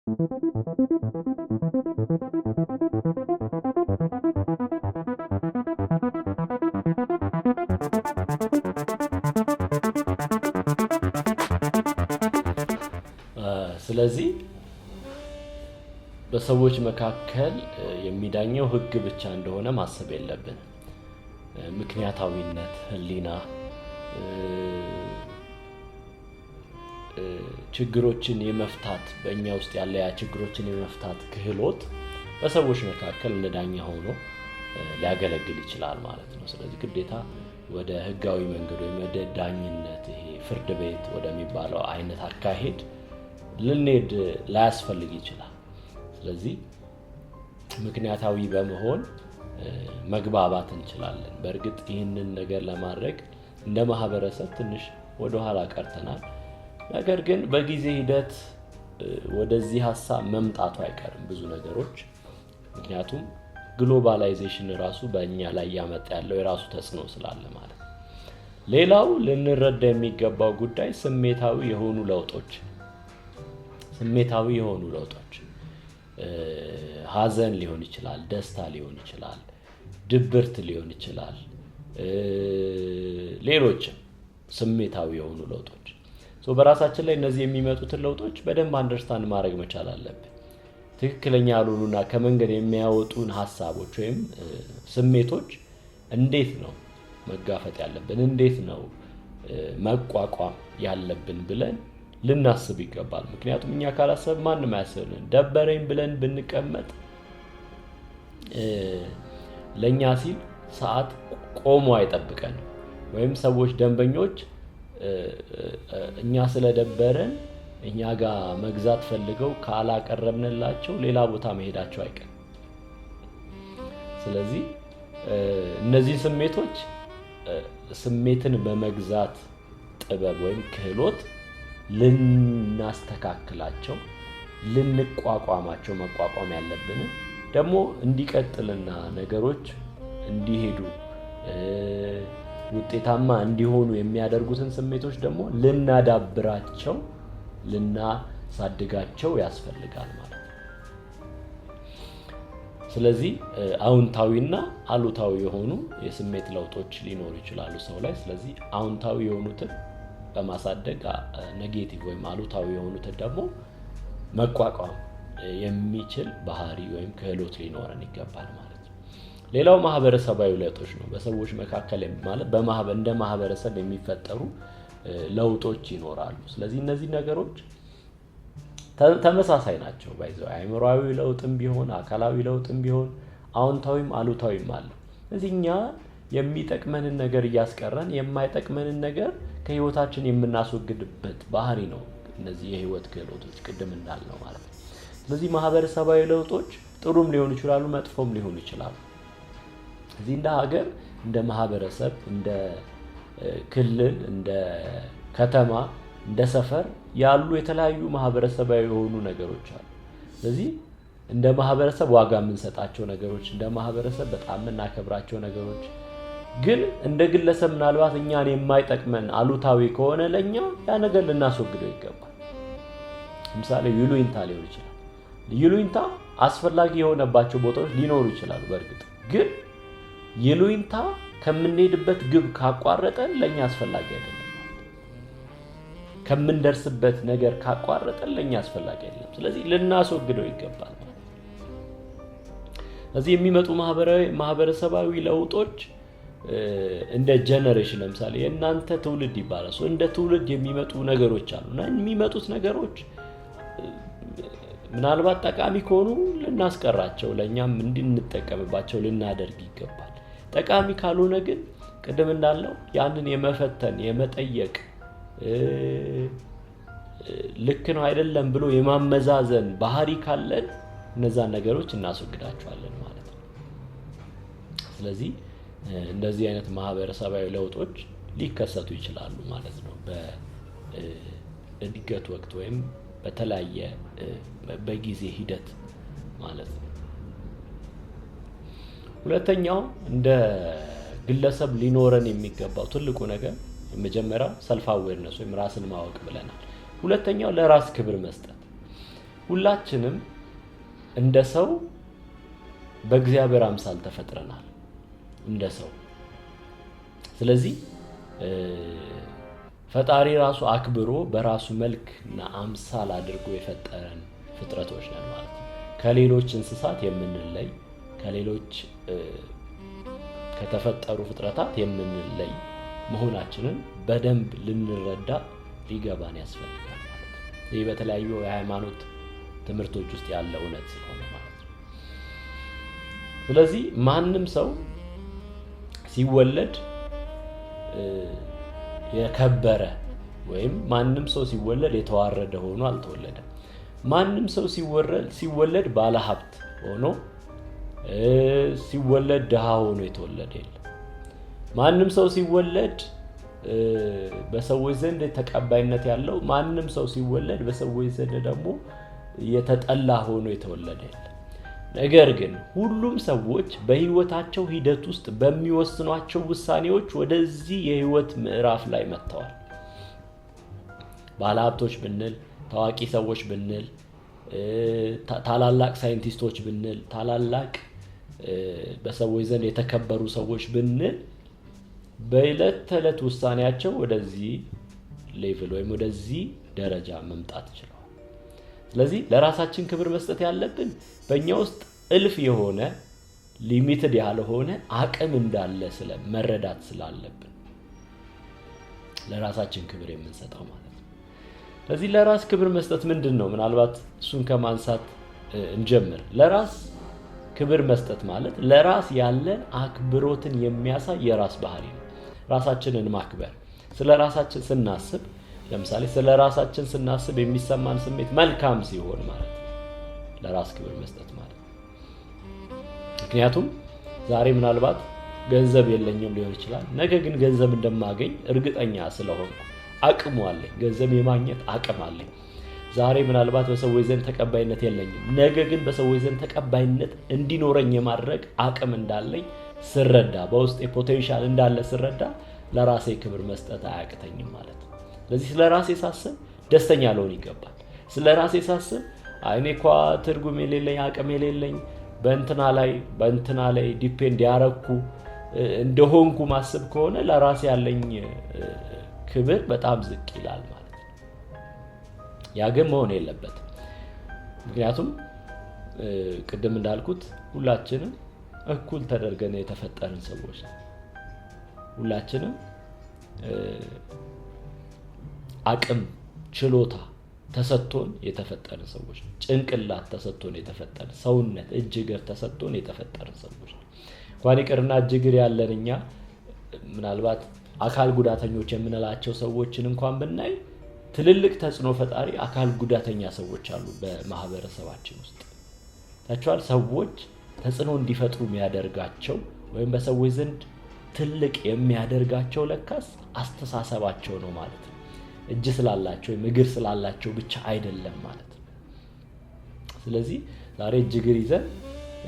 ስለዚህ በሰዎች መካከል የሚዳኘው ህግ ብቻ እንደሆነ ማሰብ የለብን። ምክንያታዊነት፣ ህሊና፣ ችግሮችን የመፍታት በእኛ ውስጥ ያለ ያ ችግሮችን የመፍታት ክህሎት በሰዎች መካከል እንደዳኛ ሆኖ ሊያገለግል ይችላል ማለት ነው። ስለዚህ ግዴታ ወደ ህጋዊ መንገድ ወይም ወደ ዳኝነት ይሄ ፍርድ ቤት ወደሚባለው አይነት አካሄድ ልንሄድ ላያስፈልግ ይችላል። ስለዚህ ምክንያታዊ በመሆን መግባባት እንችላለን። በእርግጥ ይህንን ነገር ለማድረግ እንደ ማህበረሰብ ትንሽ ወደ ኋላ ቀርተናል። ነገር ግን በጊዜ ሂደት ወደዚህ ሐሳብ መምጣቱ አይቀርም ብዙ ነገሮች። ምክንያቱም ግሎባላይዜሽን ራሱ በእኛ ላይ ያመጣ ያለው የራሱ ተጽዕኖ ስላለ ማለት ነው። ሌላው ልንረዳ የሚገባው ጉዳይ ስሜታዊ የሆኑ ለውጦች ሐዘን ሊሆን ይችላል፣ ደስታ ሊሆን ይችላል፣ ድብርት ሊሆን ይችላል፣ ሌሎችም ስሜታዊ የሆኑ ለውጦች በራሳችን ላይ እነዚህ የሚመጡትን ለውጦች በደንብ አንደርስታንድ ማድረግ መቻል አለብን። ትክክለኛ ያልሆኑና ከመንገድ የሚያወጡን ሐሳቦች ወይም ስሜቶች እንዴት ነው መጋፈጥ ያለብን፣ እንዴት ነው መቋቋም ያለብን ብለን ልናስብ ይገባል። ምክንያቱም እኛ ካላሰብ ማንም አያስብልን። ደበረኝ ብለን ብንቀመጥ ለኛ ሲል ሰዓት ቆሞ አይጠብቀን። ወይም ሰዎች ደንበኞች እኛ ስለደበረን እኛ ጋር መግዛት ፈልገው ካላቀረብንላቸው ሌላ ቦታ መሄዳቸው አይቀርም። ስለዚህ እነዚህ ስሜትን በመግዛት ጥበብ ወይም ክህሎት ልናስተካክላቸው፣ ልንቋቋማቸው መቋቋም ያለብን ደግሞ እንዲቀጥልና ነገሮች እንዲሄዱ ውጤታማ እንዲሆኑ የሚያደርጉትን ስሜቶች ደግሞ ልናዳብራቸው፣ ልናሳድጋቸው ያስፈልጋል ማለት ነው። ስለዚህ አዎንታዊና አሉታዊ የሆኑ የስሜት ለውጦች ሊኖሩ ይችላሉ ሰው ላይ። ስለዚህ አዎንታዊ የሆኑትን በማሳደግ ኔጌቲቭ ወይም አሉታዊ የሆኑትን ደግሞ መቋቋም የሚችል ባህሪ ወይም ክህሎት ሊኖረን ይገባል ማለት ነው። ሌላው ማህበረሰባዊ ለውጦች ነው። በሰዎች መካከል ማለት እንደ ማህበረሰብ የሚፈጠሩ ለውጦች ይኖራሉ። ስለዚህ እነዚህ ነገሮች ተመሳሳይ ናቸው። አእምሮአዊ ለውጥም ቢሆን አካላዊ ለውጥም ቢሆን አዎንታዊም አሉታዊም አለ። ስለዚህ እኛ የሚጠቅመንን ነገር እያስቀረን የማይጠቅመንን ነገር ከህይወታችን የምናስወግድበት ባህሪ ነው እነዚህ የህይወት ክህሎቶች ቅድም እንዳልነው ማለት ነው። ስለዚህ ማህበረሰባዊ ለውጦች ጥሩም ሊሆኑ ይችላሉ፣ መጥፎም ሊሆኑ ይችላሉ። እዚህ እንደ ሀገር፣ እንደ ማህበረሰብ፣ እንደ ክልል፣ እንደ ከተማ፣ እንደ ሰፈር ያሉ የተለያዩ ማህበረሰባዊ የሆኑ ነገሮች አሉ። ስለዚህ እንደ ማህበረሰብ ዋጋ የምንሰጣቸው ነገሮች፣ እንደ ማህበረሰብ በጣም የምናከብራቸው ነገሮች ግን እንደ ግለሰብ ምናልባት እኛን የማይጠቅመን አሉታዊ ከሆነ ለኛ ያ ነገር ልናስወግደው ይገባል። ለምሳሌ ይሉኝታ ሊሆን ይችላል። ይሉኝታ አስፈላጊ የሆነባቸው ቦታዎች ሊኖሩ ይችላሉ። በእርግጥ ግን ይሉኝታ ከምንሄድበት ግብ ካቋረጠን ለኛ አስፈላጊ አይደለም። ከምንደርስበት ነገር ካቋረጠን ለኛ አስፈላጊ አይደለም። ስለዚህ ልናስወግደው ይገባል። ስለዚህ የሚመጡ ማህበረሰባዊ ለውጦች እንደ ጀነሬሽን ለምሳሌ የእናንተ ትውልድ ይባላል። እንደ ትውልድ የሚመጡ ነገሮች አሉና የሚመጡት ነገሮች ምናልባት ጠቃሚ ከሆኑ ልናስቀራቸው፣ ለኛም እንድንጠቀምባቸው ልናደርግ ይገባል። ጠቃሚ ካልሆነ ግን ቅድም እንዳለው ያንን የመፈተን የመጠየቅ ልክ ነው አይደለም ብሎ የማመዛዘን ባህሪ ካለን እነዛን ነገሮች እናስወግዳቸዋለን ማለት ነው። ስለዚህ እንደዚህ አይነት ማህበረሰባዊ ለውጦች ሊከሰቱ ይችላሉ ማለት ነው በእድገት ወቅት ወይም በተለያየ በጊዜ ሂደት ማለት ነው። ሁለተኛው እንደ ግለሰብ ሊኖረን የሚገባው ትልቁ ነገር የመጀመሪያው ሰልፍ አዌርነስ ወይም ራስን ማወቅ ብለናል። ሁለተኛው ለራስ ክብር መስጠት። ሁላችንም እንደ ሰው በእግዚአብሔር አምሳል ተፈጥረናል እንደ ሰው። ስለዚህ ፈጣሪ ራሱ አክብሮ በራሱ መልክና አምሳል አድርጎ የፈጠረን ፍጥረቶች ነን ማለት ነው። ከሌሎች እንስሳት የምንለይ፣ ከሌሎች ከተፈጠሩ ፍጥረታት የምንለይ መሆናችንን በደንብ ልንረዳ ሊገባን ያስፈልጋል ማለት ነው። ይህ በተለያዩ የሃይማኖት ትምህርቶች ውስጥ ያለ እውነት ስለሆነ ማለት ነው። ስለዚህ ማንም ሰው ሲወለድ የከበረ ወይም ማንም ሰው ሲወለድ የተዋረደ ሆኖ አልተወለደም። ማንም ሰው ሲወለድ ባለ ሀብት ሆኖ ሲወለድ ድሃ ሆኖ የተወለደ የለም። ማንም ሰው ሲወለድ በሰዎች ዘንድ ተቀባይነት ያለው፣ ማንም ሰው ሲወለድ በሰዎች ዘንድ ደግሞ የተጠላ ሆኖ የተወለደ የለም። ነገር ግን ሁሉም ሰዎች በህይወታቸው ሂደት ውስጥ በሚወስኗቸው ውሳኔዎች ወደዚህ የህይወት ምዕራፍ ላይ መጥተዋል። ባለሀብቶች ብንል፣ ታዋቂ ሰዎች ብንል፣ ታላላቅ ሳይንቲስቶች ብንል፣ ታላላቅ በሰዎች ዘንድ የተከበሩ ሰዎች ብንል በዕለት ተዕለት ውሳኔያቸው ወደዚህ ሌቭል ወይም ወደዚህ ደረጃ መምጣት ይችላል። ስለዚህ ለራሳችን ክብር መስጠት ያለብን በእኛ ውስጥ እልፍ የሆነ ሊሚትድ ያልሆነ አቅም እንዳለ መረዳት ስላለብን ለራሳችን ክብር የምንሰጠው ማለት ነው። ስለዚህ ለራስ ክብር መስጠት ምንድን ነው? ምናልባት እሱን ከማንሳት እንጀምር። ለራስ ክብር መስጠት ማለት ለራስ ያለን አክብሮትን የሚያሳይ የራስ ባህሪ ነው። ራሳችንን ማክበር። ስለ ራሳችን ስናስብ፣ ለምሳሌ ስለ ራሳችን ስናስብ የሚሰማን ስሜት መልካም ሲሆን ማለት ነው ለራስ ክብር መስጠት ማለት ነው። ምክንያቱም ዛሬ ምናልባት ገንዘብ የለኝም ሊሆን ይችላል። ነገ ግን ገንዘብ እንደማገኝ እርግጠኛ ስለሆንኩ አቅሙ አለኝ፣ ገንዘብ የማግኘት አቅም አለኝ። ዛሬ ምናልባት በሰዎች ዘንድ ተቀባይነት የለኝም፣ ነገ ግን በሰዎች ዘንድ ተቀባይነት እንዲኖረኝ የማድረግ አቅም እንዳለኝ ስረዳ፣ በውስጤ ፖቴንሻል እንዳለ ስረዳ ለራሴ ክብር መስጠት አያቅተኝም ማለት ነው። ስለዚህ ስለ ራሴ ሳስብ ደስተኛ ልሆን ይገባል። ስለ ራሴ ሳስብ እኔ እኮ ትርጉም የሌለኝ አቅም የሌለኝ በእንትና ላይ ዲፔንድ ያረኩ እንደሆንኩ ማስብ ከሆነ ለራሴ ያለኝ ክብር በጣም ዝቅ ይላል ማለት ነው። ያ ግን መሆን የለበትም። ምክንያቱም ቅድም እንዳልኩት ሁላችንም እኩል ተደርገን የተፈጠርን ሰዎች ነን። ሁላችንም አቅም፣ ችሎታ ተሰጥቶን የተፈጠርን ሰዎች ነን። ጭንቅላት ተሰጥቶን የተፈጠርን፣ ሰውነት፣ እጅ እግር ተሰጥቶን የተፈጠርን ሰዎች ነን። እንኳን ይቅርና እጅ እግር ያለን እኛ ምናልባት አካል ጉዳተኞች የምንላቸው ሰዎችን እንኳን ብናይ ትልልቅ ተጽዕኖ ፈጣሪ አካል ጉዳተኛ ሰዎች አሉ በማህበረሰባችን ውስጥ። ታችኋል። ሰዎች ተጽዕኖ እንዲፈጥሩ የሚያደርጋቸው ወይም በሰዎች ዘንድ ትልቅ የሚያደርጋቸው ለካስ አስተሳሰባቸው ነው ማለት ነው። እጅ ስላላቸው ወይም እግር ስላላቸው ብቻ አይደለም ማለት ነው። ስለዚህ ዛሬ እጅ እግር ይዘን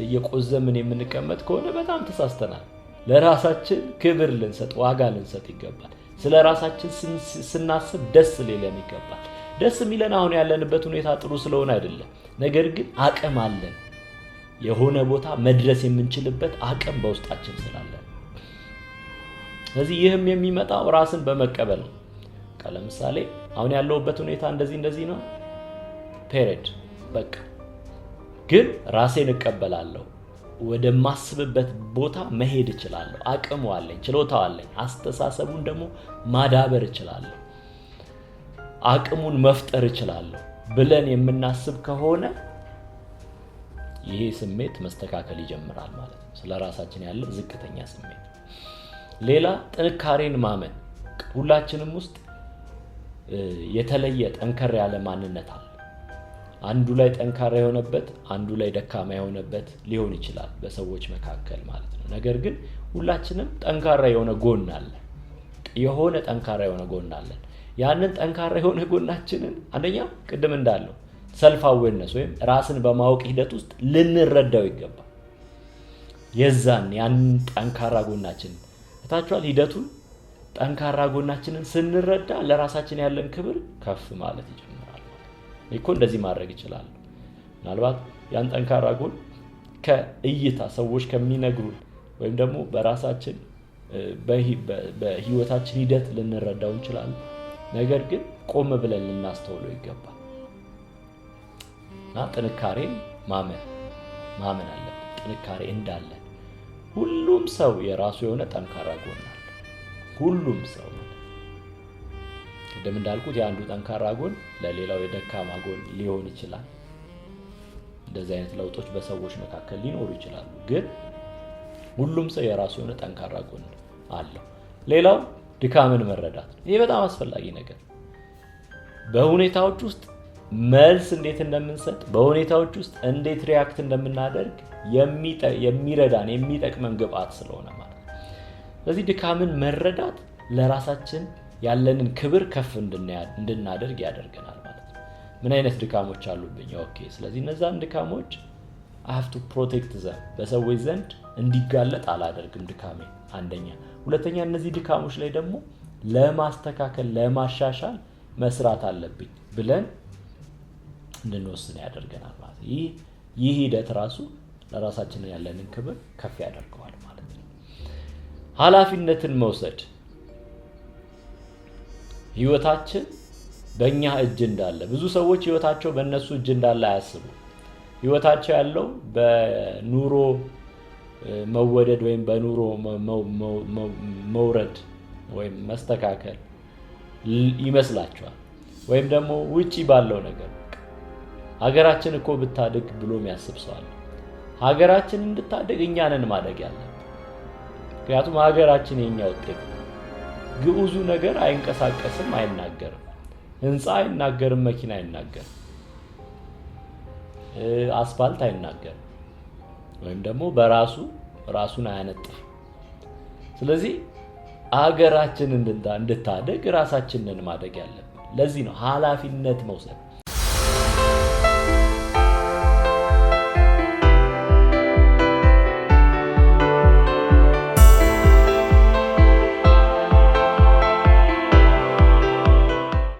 እየቆዘምን የምንቀመጥ ከሆነ በጣም ተሳስተናል። ለራሳችን ክብር ልንሰጥ፣ ዋጋ ልንሰጥ ይገባል። ስለ ራሳችን ስናስብ ደስ ሊለን ይገባል። ደስ የሚለን አሁን ያለንበት ሁኔታ ጥሩ ስለሆነ አይደለም፣ ነገር ግን አቅም አለን። የሆነ ቦታ መድረስ የምንችልበት አቅም በውስጣችን ስላለ። ስለዚህ ይህም የሚመጣው ራስን በመቀበል ነው። ለምሳሌ አሁን ያለውበት ሁኔታ እንደዚህ ነው ፔሬድ በቃ ግን ራሴን እቀበላለሁ፣ ወደ ማስብበት ቦታ መሄድ እችላለሁ፣ አቅሙ አለኝ፣ ችሎታው አለኝ፣ አስተሳሰቡን ደግሞ ማዳበር እችላለሁ፣ አቅሙን መፍጠር እችላለሁ ብለን የምናስብ ከሆነ ይሄ ስሜት መስተካከል ይጀምራል ማለት ነው። ስለ ራሳችን ያለ ዝቅተኛ ስሜት። ሌላ ጥንካሬን ማመን። ሁላችንም ውስጥ የተለየ ጠንከር ያለ ማንነት አለ። አንዱ ላይ ጠንካራ የሆነበት አንዱ ላይ ደካማ የሆነበት ሊሆን ይችላል በሰዎች መካከል ማለት ነው። ነገር ግን ሁላችንም ጠንካራ የሆነ ጎን አለ። የሆነ ጠንካራ የሆነ ጎን አለ። ያንን ጠንካራ የሆነ ጎናችንን አንደኛ ቅድም እንዳለው ሰልፍ አዌርነስ ወይም ራስን በማወቅ ሂደት ውስጥ ልንረዳው ይገባል። ያን ጠንካራ ጎናችንን ታችኋል። ሂደቱን ጠንካራ ጎናችንን ስንረዳ ለራሳችን ያለን ክብር ከፍ ማለት ይጀምራል። እኮ እንደዚህ ማድረግ ይችላል፣ ምናልባት ያን ጠንካራ ጎን ከእይታ ሰዎች ከሚነግሩን ወይም ደግሞ በራሳችን በህይወታችን ሂደት ልንረዳው እንችላለን። ነገር ግን ቆም ብለን ልናስተውለው ይገባል እና ጥንካሬን ማመን አለብን። ጥንካሬ እንዳለን ሁሉም ሰው የራሱ የሆነ ጠንካራ ጎን አለ። ሁሉም ሰው ቅድም እንዳልኩት የአንዱ ጠንካራ ጎን ለሌላው የደካማ ጎን ሊሆን ይችላል። እንደዚህ አይነት ለውጦች በሰዎች መካከል ሊኖሩ ይችላሉ። ግን ሁሉም ሰው የራሱ የሆነ ጠንካራ ጎን አለው። ሌላው ድካምን መረዳት ነው። ይህ በጣም አስፈላጊ ነገር። በሁኔታዎች ውስጥ መልስ እንዴት እንደምንሰጥ፣ በሁኔታዎች ውስጥ እንዴት ሪያክት እንደምናደርግ የሚረዳን የሚጠቅመን ግብአት ስለሆነ ማለት ነው። ስለዚህ ድካምን መረዳት ለራሳችን ያለንን ክብር ከፍ እንድናደርግ ያደርገናል ማለት ነው። ምን አይነት ድካሞች አሉብኝ? ኦኬ፣ ስለዚህ እነዛን ድካሞች I have to protect them። በሰዎች ዘንድ እንዲጋለጥ አላደርግም ድካሜ። አንደኛ። ሁለተኛ፣ እነዚህ ድካሞች ላይ ደግሞ ለማስተካከል ለማሻሻል መስራት አለብኝ ብለን እንድንወስን ያደርገናል ማለት ነው። ይህ ሂደት ራሱ ለራሳችን ያለንን ክብር ከፍ ያደርገዋል ማለት ነው። ኃላፊነትን መውሰድ ህይወታችን በእኛ እጅ እንዳለ፣ ብዙ ሰዎች ህይወታቸው በእነሱ እጅ እንዳለ አያስቡ። ህይወታቸው ያለው በኑሮ መወደድ ወይም በኑሮ መውረድ ወይም መስተካከል ይመስላቸዋል። ወይም ደግሞ ውጪ ባለው ነገር ሀገራችን እኮ ብታድግ ብሎ የሚያስብ ሰው አለ። ሀገራችን እንድታድግ እኛ ነን ማደግ ያለብን። ምክንያቱም ሀገራችን የኛ ውጤት ነው። ግዑዙ ነገር አይንቀሳቀስም፣ አይናገርም። ህንፃ አይናገርም፣ መኪና አይናገርም፣ አስፋልት አይናገርም፣ ወይም ደግሞ ራሱን አያነጥፍ። ስለዚህ ሀገራችን እንድታድግ ራሳችንን ማደግ ያለብን። ለዚህ ነው ኃላፊነት መውሰድ።